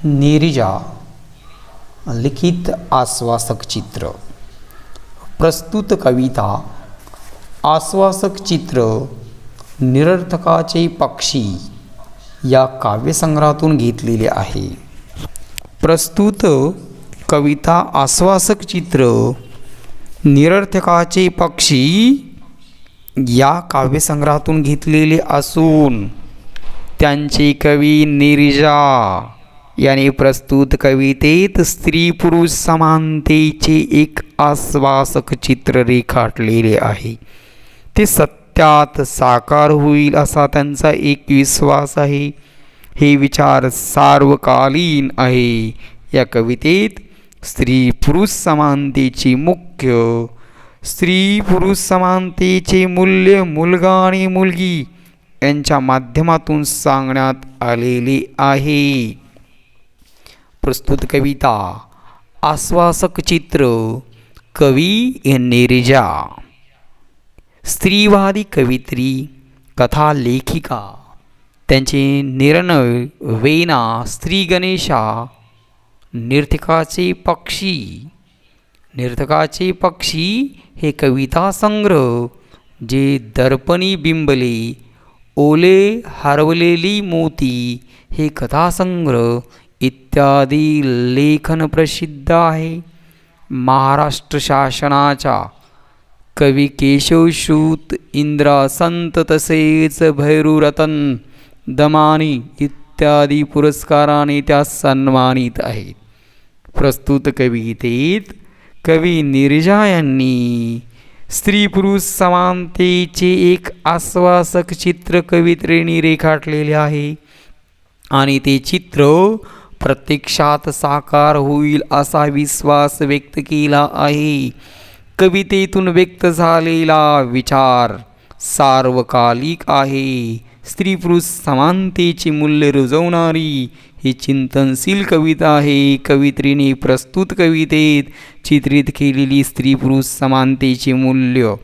नीरजा लिखित आश्वासक चित्र. प्रस्तुत कविता आश्वासक चित्र निरर्थकाचे पक्षी या काव्यसंग्रहातून घेतलेले आहे. प्रस्तुत कविता आश्वासक चित्र निरर्थकाचे पक्षी या काव्यसंग्रहातून घेतलेले असून त्यांचे कवी नीरजा याने प्रस्तुत कवितेत स्त्री पुरुष समानतेचे एक आश्वासक चित्र रेखाटलेले आहे. ते सत्यात साकार होईल असा त्यांचा एक विश्वास आहे. हे विचार सार्वकालीन आहे. या कवितेत स्त्री पुरुष समानतेचे मुख्य, स्त्री पुरुष समानतेचे मूल्य मुलगा आणि मुलगी यांच्या माध्यमातून सांगण्यात आलेले आहे. प्रस्तुत कविता आश्वासक चित्र कवी नीरजा. स्त्रीवादी कवित्री, कथा लेखिका. त्यांचे निर्णय वेना, स्त्री गणेशा, निरर्थकाचे पक्षी. निरर्थकाचे पक्षी हे कविता संग्रह जे दर्पणी बिंबले, ओले हरवलेली मोती हे कथासंग्रह इत्यादी लेखन प्रसिद्ध आहे. महाराष्ट्र शासनाच्या कवी केशवसूत, इंदिरा संत तसेच भैरूरतन दमानी इत्यादी पुरस्काराने त्या सन्मानित आहेत. प्रस्तुत कवितेत कवी नीरजा यांनी स्त्री पुरुष समानतेचे एक आश्वासक चित्र कवित्रेने रेखाटलेले आहे आणि ते चित्र प्रत्यक्षात साकार होईल असा विश्वास व्यक्त केला आहे. कवितेतून व्यक्त झालेला विचार सार्वकालिक आहे. स्त्री पुरुष समानतेचे मूल्य रुजवणारी ही चिंतनशील कविता आहे. कवित्रीने प्रस्तुत कवितेत चित्रित केलेली स्त्री पुरुष समानतेचे मूल्य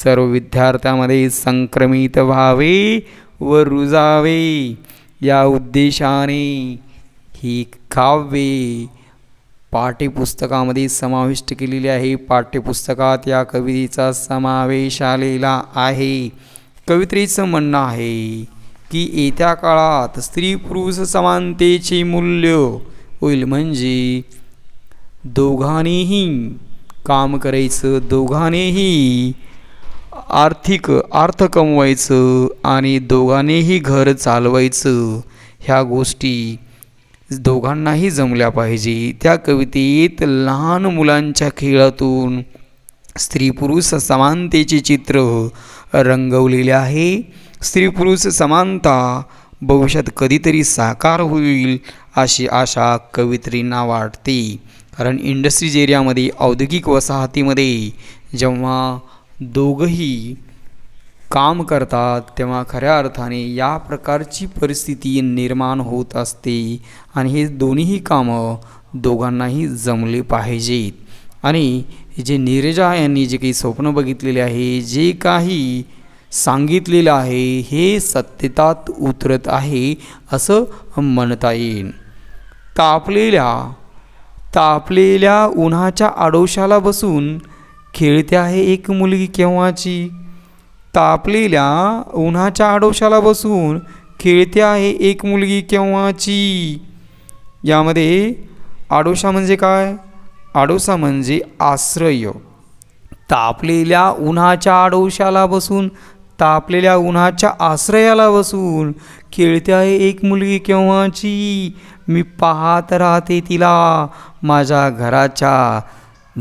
सर्व विद्यार्थ्यांमध्ये संक्रमित व्हावे व रुजावे या उद्देशाने ही काव्ये पाठ्यपुस्तकामध्ये समाविष्ट केलेली आहे. पाठ्यपुस्तकात या कवितेचा समावेश आलेला आहे. कवित्रीचं म्हणणं आहे की येत्या काळात स्त्री पुरुष समानतेचे मूल्य होईल, म्हणजे दोघांनीही काम करायचं, दोघांनीही अर्थ कमवायचं आणि दोघांनीही घर चालवायचं. ह्या गोष्टी दोघांनाही जमल्या पाहिजे. त्या कवितेत लहान मुलांच्या खेळातून स्त्री पुरुष समानतेचे चित्र रंगवलेले आहे. स्त्री पुरुष समानता भविष्यात कधीतरी साकार होईल अशी आशा कवित्रींना वाटते. कारण इंडस्ट्रीज एरियामध्ये, औद्योगिक वसाहतीमध्ये जेव्हा दोघंही काम करतात तेव्हा खऱ्या अर्थाने या प्रकारची परिस्थिती निर्माण होत असते आणि हे दोन्हीही कामं दोघांनाही जमले पाहिजेत. आणि जे नीरजा यांनी जे काही स्वप्न बघितलेले आहे, जे काही सांगितलेलं आहे, हे सत्यतात उतरत आहे असं म्हणता येईल. तापलेल्या उन्हाच्या आडोशाला बसून खेळते आहे एक मुलगी केव्हाची. तापलेल्या उन्हाच्या आडोशाला बसून खेळते आहे एक मुलगी केव्हाची. यामध्ये आडोशा म्हणजे काय? आडोसा म्हणजे आश्रय. तापलेल्या उन्हाच्या आडोशाला बसून, तापलेल्या उन्हाच्या आश्रयाला बसून खेळते आहे एक मुलगी केव्हाची. मी पाहत राहते तिला माझ्या घराच्या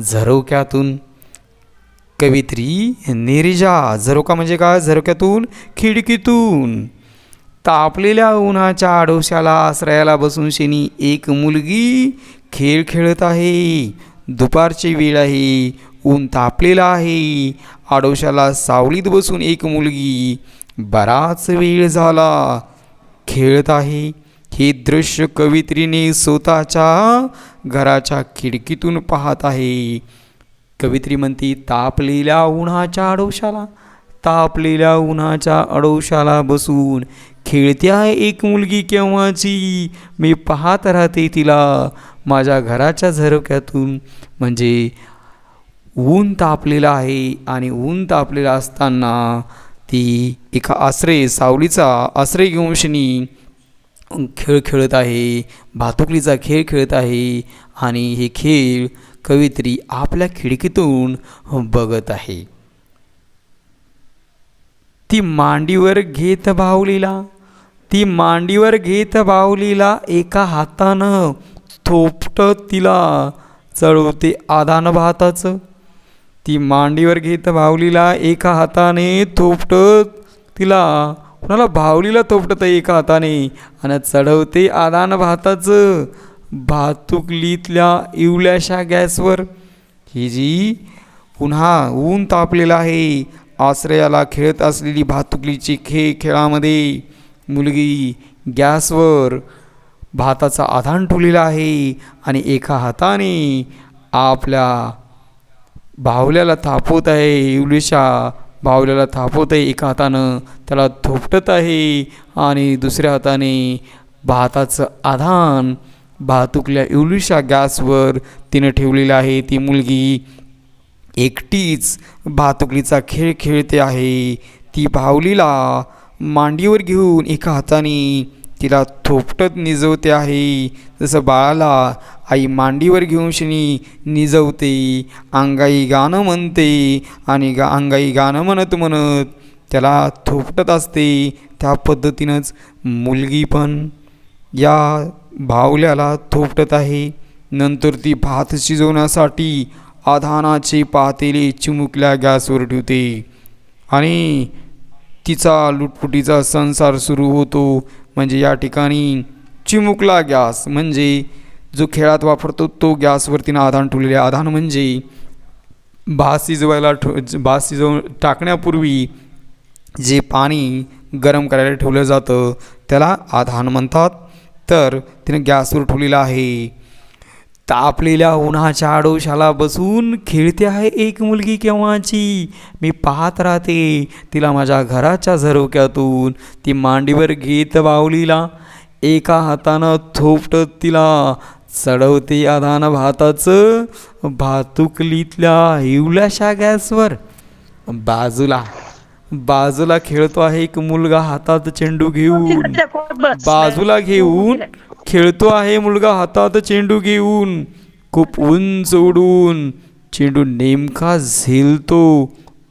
झरोक्यातून. कवित्री नीरजा. झरोका म्हणजे काय? झरोक्यातून, खिडकीतून. तापलेल्या उन्हाच्या आडोशाला आश्रयाला बसून शेनी एक मुलगी खेळ खेळत आहे. दुपारची वेळ आहे, ऊन तापलेलं आहे. आडोशाला सावलीत बसून एक मुलगी बराच वेळ झाला खेळत आहे. हे दृश्य कवित्रीने स्वतःच्या घराच्या खिडकीतून पाहत आहे. कवित्री म्हणती तापलेल्या उन्हाच्या आडोशाला बसून खेळते आहे एक मुलगी केव्हाची, मी पाहत राहते तिला माझ्या घराच्या झरोक्यातून. म्हणजे ऊन तापलेलं आहे आणि ऊन तापलेलं असताना ती एका सावलीचा आश्रय घेऊन शनी खेळ खेळत आहे, भातुकलीचा खेळ खेळत आहे. आणि हे खेळ कवयित्री आपल्या खिडकीतून बघत आहे. ती मांडीवर घेत बाहुलीला एका हातानं थोपटत तिला चढवते आधान भाताचं. ती मांडीवर घेत बाहुलीला एका हाताने थोपटत तिला, कुणाला बाहुलीला थोपटत एका हाताने आणि चढवते आदान भाताचं भातुकलीतल्या इवल्याशा गॅसवर. ही जी ऊन तापलेलं आहे, आश्रयाला खेळत असलेली भातुकलीची खेळामध्ये मुलगी गॅसवर भाताचा आधान ठेवलेला आहे आणि एका हाताने आपल्या बाहुल्याला थापवत आहे. इवलीशा बाहुल्याला थापवत आहे, एका हातानं त्याला थोपटत आहे आणि दुसऱ्या हाताने भाताचं आधान भातुकल्या इवलीशा गॅसवर तिनं ठेवलेलं आहे. ती मुलगी एकटीच भातुकलीचा खेळ खेळते आहे. ती बाहुलीला मांडीवर घेऊन एका हाताने तिला थोपटत निजवते आहे. जसं बाळाला आई मांडीवर घेऊन शनी निजवते, अंगाई गाणं म्हणते आणि अंगाई गाणं म्हणत म्हणत त्याला थोपटत असते. त्या पद्धतीनंच मुलगी पण या बाहुल्याला थोपटत आहे. नंतर ती भात शिजवण्यासाठी आधानाचे पातेले चिमुकल्या गॅसवर ठेवते आणि तिचा लुटपुटीचा संसार सुरू होतो. म्हणजे या ठिकाणी चिमुकला गॅस म्हणजे जो खेळात वापरतो तो गॅसवरतीनं आधान ठेवलेले. आधान म्हणजे भात शिजवून टाकण्यापूर्वी जे पाणी गरम करायला ठेवलं जातं त्याला आधान म्हणतात. तर तिनं गॅसवर ठेवलेलं आहे. तापलेल्या उन्हाच्या आडोशाला बसून खेळते आहे एक मुलगी केव्हाची, मी पाहत राहते तिला माझ्या घराच्या झरोक्यातून. ती मांडीवर घेत बाहुलीला एका हातानं थोपटत तिला चढवते आधान भाताचं भातुकलीतल्या इवल्याशा गॅसवर. बाजूला खेळतो आहे एक मुलगा हातात चेंडू घेऊन. खेळतो आहे मुलगा हातात चेंडू घेऊन. खूप उंच उडून चेंडू नेमका झेलतो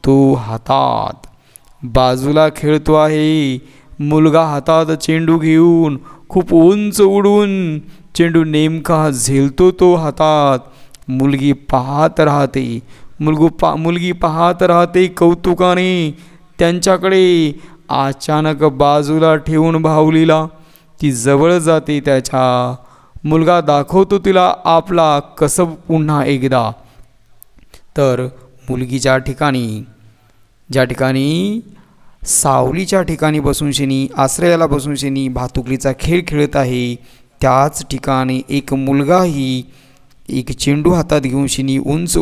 तो हातात. बाजूला खेळतो आहे मुलगा हातात चेंडू घेऊन. खूप उंच उडून चेंडू नेमका झेलतो तो हातात. मुलगी पाहत राहते कौतुकाने त्यांच्याकडे. अचानक बाजूला ठेवून बाहुलीला ती जवळ जाते त्याच्या. मुलगा दाखवतो तिला आपला कसब पुन्हा एकदा. तर मुलगी ज्या ठिकाणी सावलीच्या ठिकाणी बसून शनी आश्रयाला बसून शनी भातुकलीचा खेळ खेळत आहे, त्याच ठिकाणी एक मुलगाही एक चेंडू हातात घेऊन शनी उंच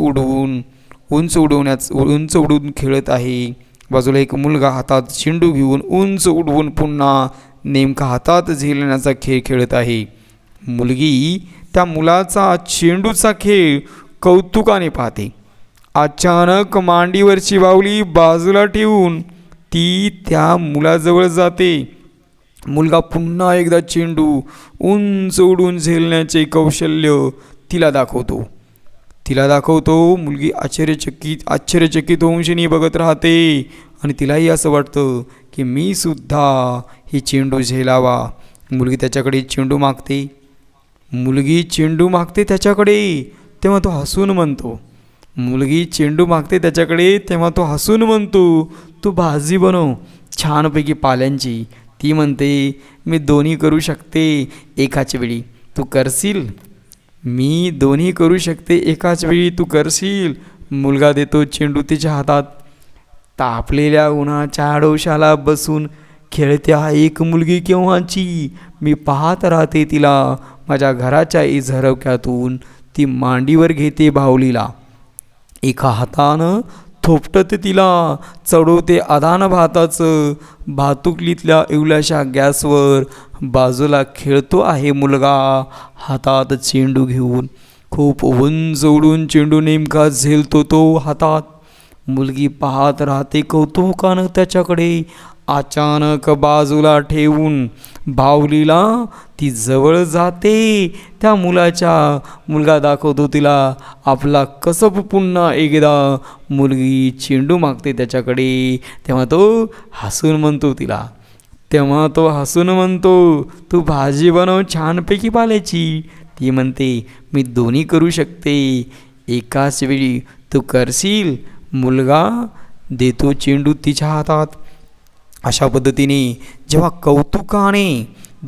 उडून खेळत आहे. बाजूला एक मुलगा हातात चेंडू घेऊन उंच उडवून पुन्हा नेमका हातात झेलण्याचा खेळ खेळत आहे. मुलगी त्या मुलाचा चेंडूचा खेळ कौतुकाने पाहते. अचानक मांडीवरची बाहुली बाजूला ठेवून ती त्या मुलाजवळ जाते. मुलगा पुन्हा एकदा चेंडू उंच उडून झेलण्याचे कौशल्य तिला दाखवतो. मुलगी आश्चर्यचकित होऊन शनी बघत राहते आणि तिलाही असं वाटतं की मी सुद्धा ही चेंडू झेलावा. मुलगी त्याच्याकडे चेंडू मागते त्याच्याकडे, तेव्हा तो हसून म्हणतो तू भाजी बनव छानपैकी पाल्यांची. ती म्हणते मी दोन्ही करू शकते एकाच वेळी, तू करशील? मी दोन्ही करू शकते एकाच वेळी, तू करशील? मुलगा देतो चेंडू तिच्या हातात. तापलेल्या उन्हाच्या आडोशाला बसून खेळते एक मुलगी केव्हाची, मी पाहत राहते तिला माझ्या घराच्या झरोक्यातून. ती मांडीवर घेते बाहुलीला, एका हातानं थोपटत तिला चढवते आधान भाताचं. भातुकलीतल्या इवल्याशा गॅसवर बाजूला खेळतो आहे मुलगा हातात चेंडू घेऊन. खूप उंच उडून चेंडू नेमका झेलतो तो हातात. मुलगी पाहत राहते कौतुकानं त्याच्याकडे. अचानक बाजूला ठेवून बाहुलीला ती जवळ जाते. त्या मुलगा दाखवतो तिला आपला कसब. पुन्हा एकदा मुलगी चेंडू मागते त्याच्याकडे. तेव्हा तो हसून म्हणतो तू भाजी बनव छानपैकी पाल्याची. ती म्हणते मी दोन्ही करू शकते. एकाच वेळी तू करशील. मुलगा देतो चेंडू तिच्या हातात. अशा पद्धतीने जेव्हा कौतुकाने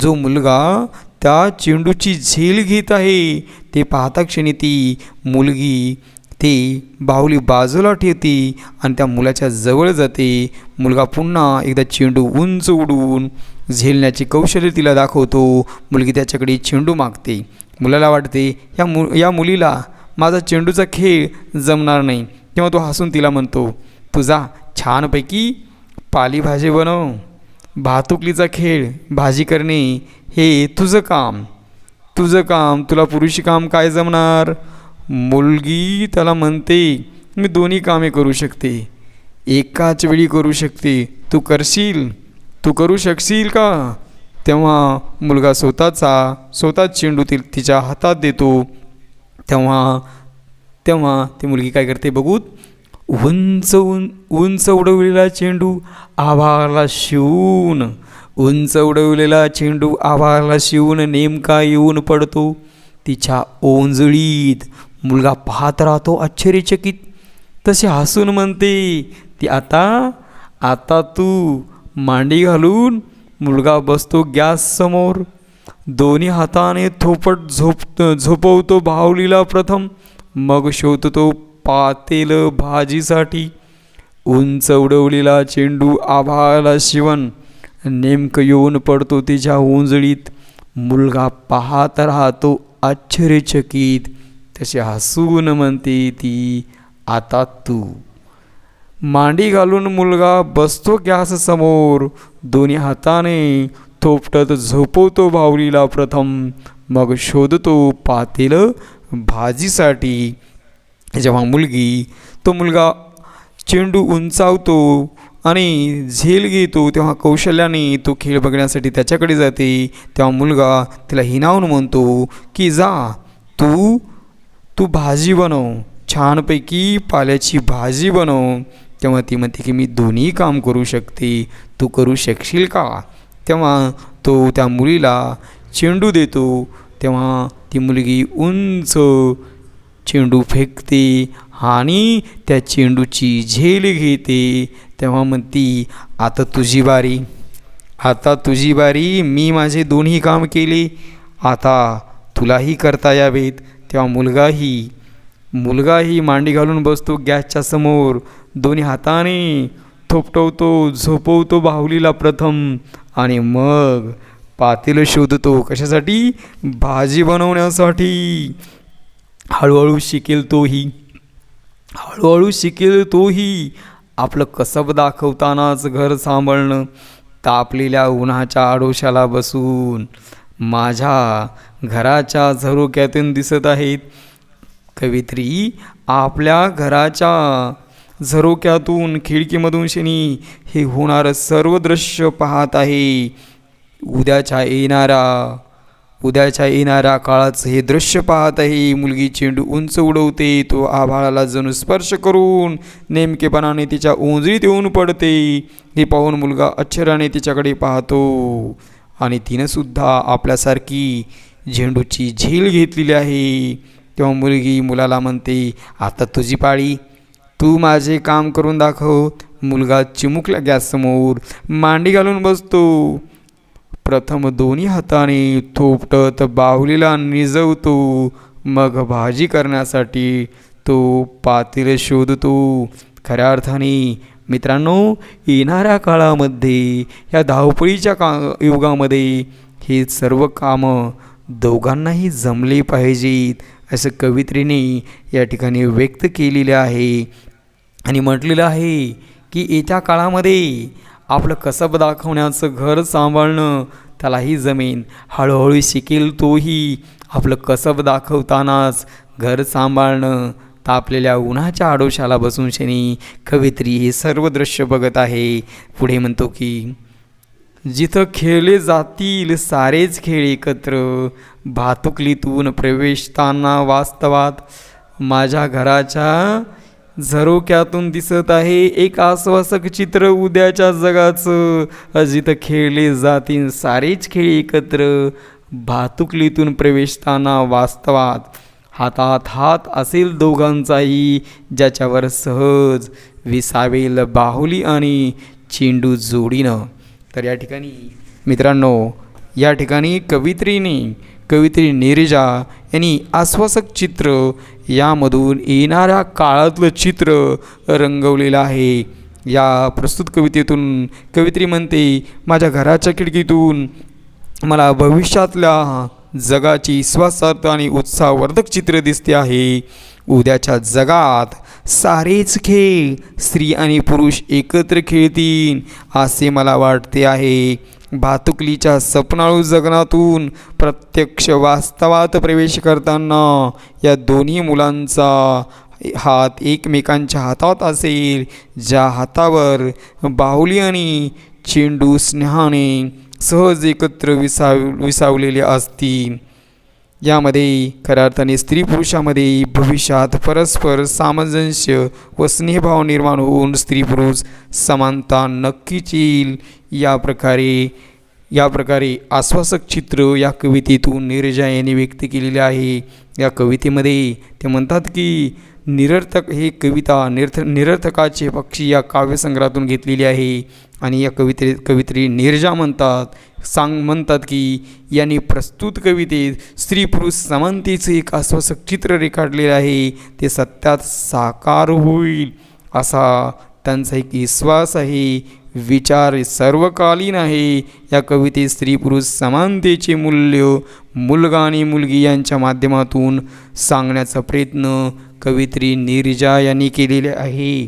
जो मुलगा त्या चेंडूची झेल घेत आहे ते पाहता क्षणी ती मुलगी ती बाहुली बाजूला ठेवते आणि त्या मुलाच्या जवळ जाते. मुलगा पुन्हा एकदा चेंडू उंच उडून झेलण्याचे कौशल्य तिला दाखवतो. मुलगी त्याच्याकडे चेंडू मागते. मुलाला वाटते या मुलीला माझा चेंडूचा खेळ जमणार नाही. तेव्हा तो हसून तिला म्हणतो तू जा छानपैकी पालेभाजी बनव. भातुकलीचा खेळ भाजी करणे हे तुझं काम. तुला पुरुषी काम काय जमणार. मुलगी त्याला म्हणते मी दोन्ही कामे करू शकते. एकाच वेळी करू शकते. तू करू शकशील का. तेव्हा मुलगा स्वतःच चेंडू तिच्या हातात देतो. तेव्हा ती मुलगी काय करते बघूत. उंच उडवलेला चेंडू आभाळाला शिवून नेमका येऊन पडतो तिच्या ओंजळीत. मुलगा पाहत राहतो आश्चर्यचकित. तसे हसून म्हणते ती आता तू मांडी घालून. मुलगा बसतो गॅस समोर. दोन्ही हाताने थोपट झोपवतो बाहुलीला प्रथम. मग शोधतो पातेल भाजीसाठी. उंच उडवलेला चेंडू आभाळाला शिवून नेमकं येऊन पडतो तिच्या ओंजळीत. मुलगा पाहत राहतो आश्चर्यचकित. तसे हसून म्हणते ती आता तू. मांडी घालून मुलगा बसतो गॅस समोर. दोन्ही हाताने थोपटत झोपवतो बाहुलीला प्रथम. मग शोधतो पातेल भाजीसाठी. जेव्हा मुलगा चेंडू उंचावतो आणि झेल घेतो तेव्हा कौशल्याने तो खेळ बघण्यासाठी त्याच्याकडे जाते. तेव्हा मुलगा तिला हिणावून म्हणतो की जा तू भाजी बनव छानपैकी पाल्याची भाजी बनव. तेव्हा ती म्हणते की मी दोन्ही काम करू शकते. तू करू शकशील का. तेव्हा तो त्या मुलीला चेंडू देतो. तेव्हा ती मुलगी उंच चेंडू फेकते आणि त्या चेंडूची झेल घेते. तेव्हा म्हणती आता तुझी बारी. मी माझे दोन्ही काम केले. आता तुलाही करता यावेत. तेव्हा मुलगाही मांडी घालून बसतो गॅसच्या समोर. दोन्ही हाताने थोपटवतो झोपवतो बाहुलीला प्रथम आणि मग पातेलं शोधतो. कशासाठी. भाजी बनवण्यासाठी. हळूहळू शिकेल तोही. आपलं कसब दाखवतानाच घर सांभाळणं. तापलेल्या उन्हाच्या आडोशाला बसून माझ्या घराच्या झरोक्यातून दिसत आहेत. कवित्री आपल्या घराच्या झरोक्यातून खिडकीमधून शनी हे होणारं सर्व दृश्य पाहत आहे. उद्याच्या येणाऱ्या काळाचं हे दृश्य पाहत आहे. मुलगी चेंडू उंच उडवते. तो आभाळाला जणू स्पर्श करून नेमकेपणाने तिच्या ओंजळीत येऊन पडते. हे पाहून मुलगा आश्चर्याने तिच्याकडे पाहतो आणि तिनं सुद्धा आपल्यासारखी झेंडूची झेल घेतलेली आहे. तेव्हा मुलगी मुलाला म्हणते आता तुझी पाळी. तू माझे काम करून दाखव. मुलगा चिमुकल्या गॅससमोर मांडी घालून बसतो. प्रथम दोन्ही हाताने थोपटत बाहुलीला निजवतो. मग भाजी करण्यासाठी तो पातेलं शोधतो. खऱ्या अर्थाने मित्रांनो येणाऱ्या काळामध्ये या धावपळीच्या युगामध्ये हे सर्व कामं दोघांनाही जमले पाहिजेत असं कवित्रीने या ठिकाणी व्यक्त केलेले आहे. आणि म्हटलेलं आहे की येत्या काळामध्ये आपलं कसब दाखवण्याचं घर सांभाळणं त्यालाही जमेन. हळूहळू शिकेल तोही आपलं कसब दाखवतानाच घर सांभाळणं. तापलेल्या उन्हाच्या आडोशाला बसून शनी कवयित्री हे सर्व दृश्य बघत आहे. पुढे म्हणतो की जिथं खेळले जातील सारेच खेळ एकत्र, भातुकलीतून प्रवेशताना वास्तवात माझ्या घराच्या झरोक्यातून दिसत आहे एक आश्वासक चित्र उद्याच्या जगाचं. जिथं खेळले जातील सारेच खेळ एकत्र, भातुकलीतून प्रवेशताना वास्तवात हातात हात असेल दोघांचाही, ज्याच्यावर सहज विसावेल बाहुली आणि चेंडू जोडीनं. तर या ठिकाणी मित्रांनो, या ठिकाणी कवयित्री नीरजा यांनी आश्वासक चित्र यामधून येणाऱ्या काळातलं चित्र रंगवलेलं आहे. या प्रस्तुत कवितेतून कवयित्री म्हणते, माझ्या घराच्या खिडकीतून मला भविष्यातल्या जगाची विश्वासार्थ आणि उत्साहवर्धक चित्र दिसते आहे. उद्याच्या जगात सारेच खेळ स्त्री आणि पुरुष एकत्र खेळतील असे मला वाटते आहे. भातुकलीच्या स्वप्नाळू जगनातून प्रत्यक्ष वास्तवात प्रवेश करताना या दोन्ही मुलांचा हात एकमेकांच्या हातात असेल, ज्या हातावर बाहुली आणि चेंडू स्नेहाने सहज एकत्र विसावलेले असतील. यामध्ये खऱ्या अर्थाने स्त्री पुरुषामध्ये भविष्यात परस्पर सामंजस्य व स्नेहभाव निर्माण होऊन स्त्री पुरुष समानता नक्कीच येईल. या प्रकारे आश्वासक चित्र या कवितेतून नीरजा यांनी व्यक्त केलेले आहे. या कवितेमध्ये ते म्हणतात की निरर्थक हे कविता निरर्थकाचे पक्षी या काव्यसंग्रहातून घेतलेली आहे. आणि या कवयित्री नीरजा म्हणतात की यांनी प्रस्तुत कवितेत स्त्री पुरुष समानतेचं एक आश्वासक चित्र रेखाटलेलं आहे. ते सत्यात साकार होईल असा त्यांचा एक विश्वास आहे. विचार सर्वकालीन आहे. या कवितेत स्त्री पुरुष समानतेचे मूल्य मुलगा आणि मुलगी यांच्या माध्यमातून सांगण्याचा प्रयत्न कवयित्री नीरजा यांनी केलेले आहे.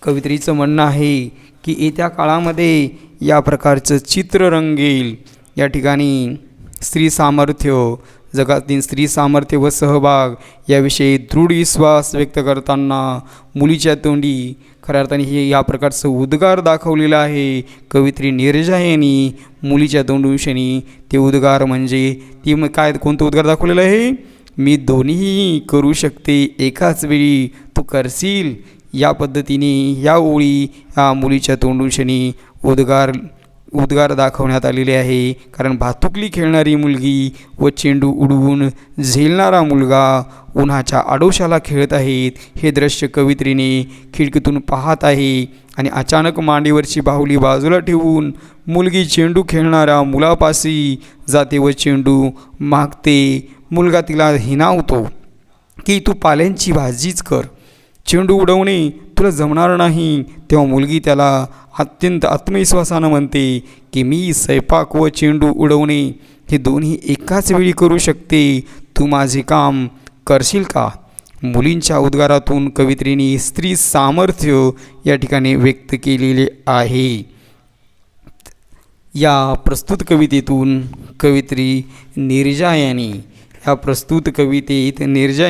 कवयित्रीचं म्हणणं आहे की येत्या काळामध्ये या प्रकारचं चित्र रंगेल. या ठिकाणी स्त्री सामर्थ्य, जगातील स्त्री सामर्थ्य व सहभाग याविषयी दृढ विश्वास व्यक्त करताना मुलीच्या तोंडी खऱ्या अर्थाने हे या प्रकारचं उद्गार दाखवलेलं आहे. कवयित्री नीरजा यांनी मुलीच्या तोंडूशनी ते उद्गार म्हणजे कोणतं उद्गार दाखवलेलं आहे? मी दोन्हीही करू शकते एकाच वेळी, तू करशील. या पद्धतीने या ओळी या मुलीच्या तोंडूशनी उद्गार दाखवण्यात आलेले आहे. कारण भातुकली खेळणारी मुलगी व चेंडू उडवून झेलणारा मुलगा उन्हाच्या आडोशाला खेळत आहेत. हे दृश्य कवयित्रीने खिडकीतून पाहत आहे. आणि अचानक मांडीवरची बाहुली बाजूला ठेवून मुलगी चेंडू खेळणाऱ्या मुलापाशी जाते व चेंडू मागते. मुलगा तिला हिणावतो की तू पाल्यांची भाजीच कर, चेंडू उडवणे तुला जमणार नाही. तेव्हा मुलगी त्याला अत्यंत आत्मविश्वासानं म्हणते की मी स्वयंपाक व चेंडू उडवणे हे दोन्ही एकाच वेळी करू शकते, तू माझे काम करशील का? मुलींच्या उद्गारातून कवयित्रीने स्त्री सामर्थ्य या ठिकाणी व्यक्त केलेले आहे. या प्रस्तुत कवितेतून कवयित्री नीरजा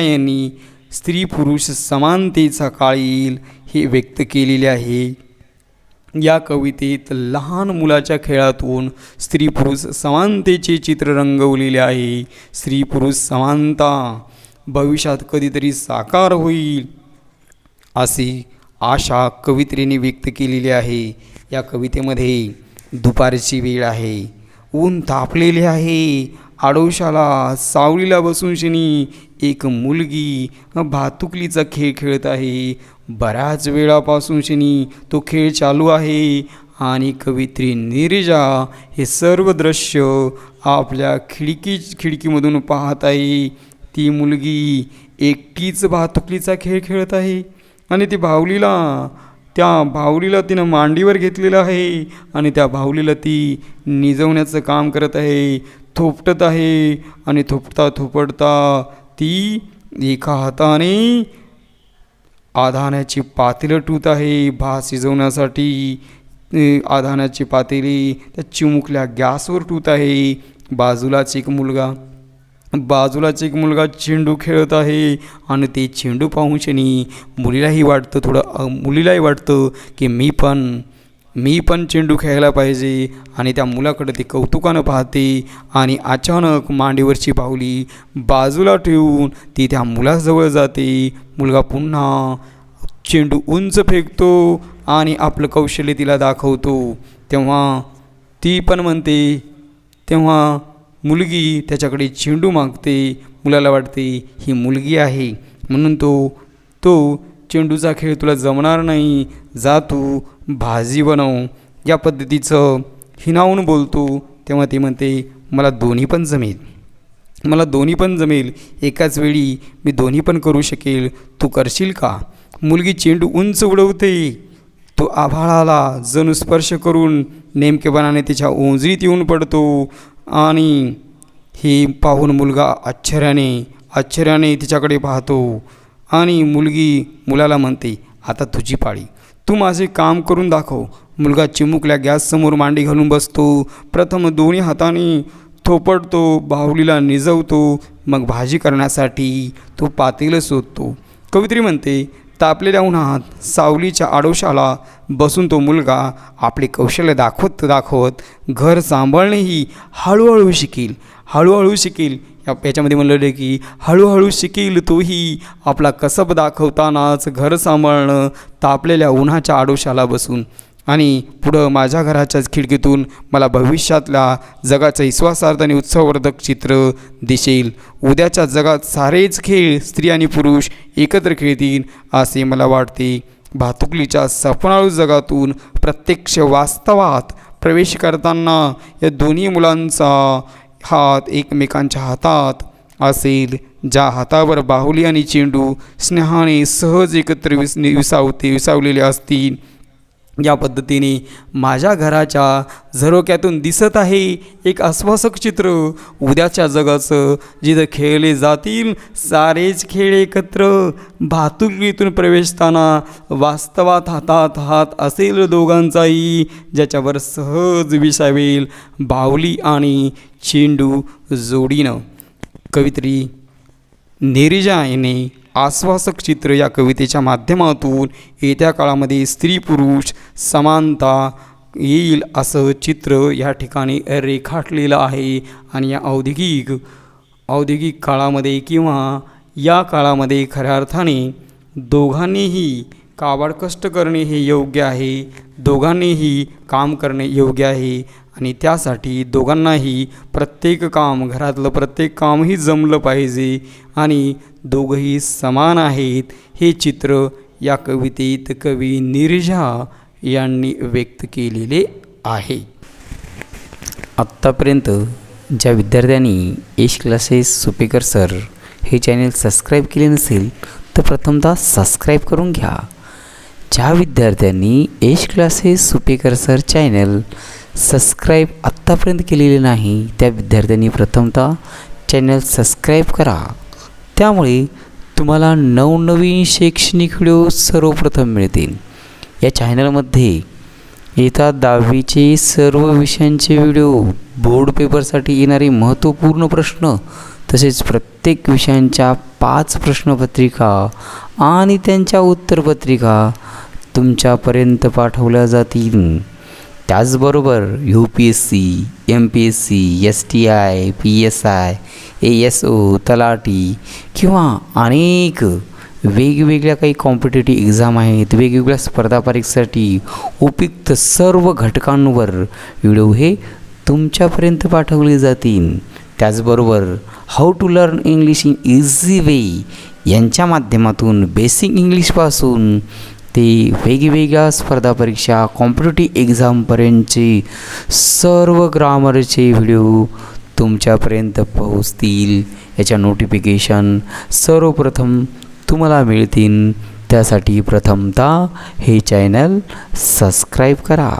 यांनी स्त्री पुरुष समानतेचा काळ येईल हे व्यक्त केलेले आहे. या कवितेत लहान मुलाच्या खेळातून स्त्री पुरुष समानतेचे चित्र रंगवलेले आहे. स्त्री पुरुष समानता भविष्यात कधीतरी साकार होईल अशी आशा कवयित्रीने व्यक्त केलेली आहे. या कवितेमध्ये दुपारची वेळ आहे, ऊन तापलेले आहे. आडोशाला सावलीला बसून शनी एक मुलगी भातुकलीचा खेळ खेळत आहे. बऱ्याच वेळापासून शनी तो खेळ चालू आहे. आणि कवयित्री नीरजा हे सर्व दृश्य आपल्या खिडकीमधून पाहत आहे. ती मुलगी एकटीच भातुकलीचा खेळ खेळत आहे आणि त्या बाहुलीला तिनं मांडीवर घेतलेलं आहे आणि त्या बाहुलीला ती निजवण्याचं काम करत आहे, थोपटत आहे. आणि थोपटता ती एका हाताने आधाण्याची पातेलं ठेवत आहे भात शिजवण्यासाठी. आधाण्याची पातेली त्या चिमुकल्या गॅसवर ठेवत आहे. बाजूलाच एक मुलगा चेंडू खेळत आहे आणि ते चेंडू पाहून शनी मुलीलाही वाटतं की मी पण चेंडू खेळायला पाहिजे. आणि त्या मुलाकडे ती कौतुकानं पाहते आणि अचानक मांडीवरची बाहुली बाजूला ठेवून ती त्या मुलाजवळ जाते. मुलगा पुन्हा चेंडू उंच फेकतो आणि आपलं कौशल्य तिला दाखवतो. तेव्हा मुलगी त्याच्याकडे चेंडू मागते. मुलाला वाटते ही मुलगी आहे म्हणून तो चेंडूचा खेळ तुला जमणार नाही, जा तू भाजी बनव, या पद्धतीचं हिणावून बोलतो. तेव्हा ती म्हणते मला दोन्ही पण जमेल, एकाच वेळी मी दोन्ही पण करू शकेल, तू करशील का? मुलगी चेंडू उंच उडवते. तो आभाळाला जणू स्पर्श करून नेमकेपणाने तिच्या ओंजळीत येऊन पडतो. आणि हे पाहून मुलगा आश्चर्याने तिच्याकडे पाहतो. आणि मुलाला म्हणते आता तुझी पाळी, तू माझे काम करून दाखव. मुलगा चिमुकल्या गॅससमोर मांडी घालून बसतो. प्रथम दोन्ही हाताने थोपटतो, बाहुलीला निजवतो. मग भाजी करण्यासाठी तो पातेलं शोधतो. कवयित्री म्हणते तापलेल्या उन्हात सावलीच्या आडोशाला बसून तो मुलगा आपले कौशल्य दाखवत घर सांभाळणेही हळूहळू शिकेल. याच्यामध्ये म्हणलं की हळूहळू शिकेल तोही आपला कसब दाखवतानाच घर सांभाळणं तापलेल्या उन्हाच्या आडोशाला बसून. आणि पुढं माझ्या घराच्याच खिडकीतून मला भविष्यातल्या जगाचं विश्वासार्थ आणि उत्सववर्धक चित्र दिसेल. उद्याच्या जगात सारेच खेळ स्त्री आणि पुरुष एकत्र खेळतील असे मला वाटते. भातुकलीच्या सपनाळू जगातून प्रत्यक्ष वास्तवात प्रवेश करताना या दोन्ही मुलांचा हात एकमेकांच्या हातात असेल, ज्या हातावर बाहुली आणि चेंडू स्नेहाने सहज एकत्र विसावलेले असतील. या पद्धतीने माझ्या घराच्या झरोक्यातून दिसत आहे एक आश्वासक चित्र उद्याच्या जगाचं, जिथं खेळले जातील सारेच खेळ एकत्र. भातुकलीतून प्रवेशताना वास्तवात हातात हात असेल दोघांचाही, ज्याच्यावर सहज विसावेल बाहुली आणि चेंडू जोडीनं. कवयित्री नीरजा याने आश्वासक चित्र या कवितेच्या माध्यमातून येत्या काळामध्ये स्त्री पुरुष समानता येईल असं चित्र या ठिकाणी रेखाटलेलं आहे. आणि या औद्योगिक काळामध्ये किंवा या काळामध्ये खऱ्या अर्थाने दोघांनीही काबाड कष्ट करणे हे योग्य आहे, दोघांनीही काम करणे योग्य आहे. आणि त्यासाठी दोघांनाही घरातलं प्रत्येक कामही जमलं पाहिजे आणि दोघंही समान आहेत हे चित्र या कवितेत कवी नीरजा यांनी व्यक्त केलेले आहे. आत्तापर्यंत ज्या विद्यार्थ्यांनी एश क्लासेस सुपेकर सर हे चॅनल सबस्क्राईब केले नसेल तर प्रथमतः सबस्क्राईब करून घ्या. ज्या विद्यार्थ्यांनी Ash classes Supekar sir channel subscribe आत्तापर्यंत केलेले नाही त्या विद्यार्थ्यांनी प्रथमतः चॅनल सबस्क्राईब करा. त्यामुळे तुम्हाला नवनवीन शैक्षणिक व्हिडिओ सर्वप्रथम मिळतील. या चॅनलमध्ये येतात 10वीचे सर्व विषयांचे व्हिडिओ, बोर्ड पेपरसाठी येणारे महत्त्वपूर्ण प्रश्न, तसेच प्रत्येक विषयांच्या 5 प्रश्नपत्रिका आणि त्यांच्या उत्तरपत्रिका तुमच्यापर्यंत पाठवल्या जातील. त्याचबरोबर UPSC, MPSC, STI, PSI, ASO, तलाठी किंवा अनेक वेगवेगळ्या काही कॉम्पिटेटिव्ह एक्झाम आहेत, वेगवेगळ्या स्पर्धा परीक्षेसाठी उपयुक्त सर्व घटकांवर व्हिडिओ हे तुमच्यापर्यंत पाठवले जातील. त्याचबरोबर how to learn English in easy way यांच्या माध्यमातून बेसिक इंग्लिशपासून ते वेगवेगळ्या स्पर्धा परीक्षा कॉम्पिटेटिव्ह एक्झामपर्यंतचे सर्व ग्रामरचे व्हिडिओ तुमच्यापर्यंत पोहोचतील. याच्या नोटिफिकेशन सर्वप्रथम तुम्हाला मिळतील. त्यासाठी प्रथमतः हे चॅनल सबस्क्राईब करा.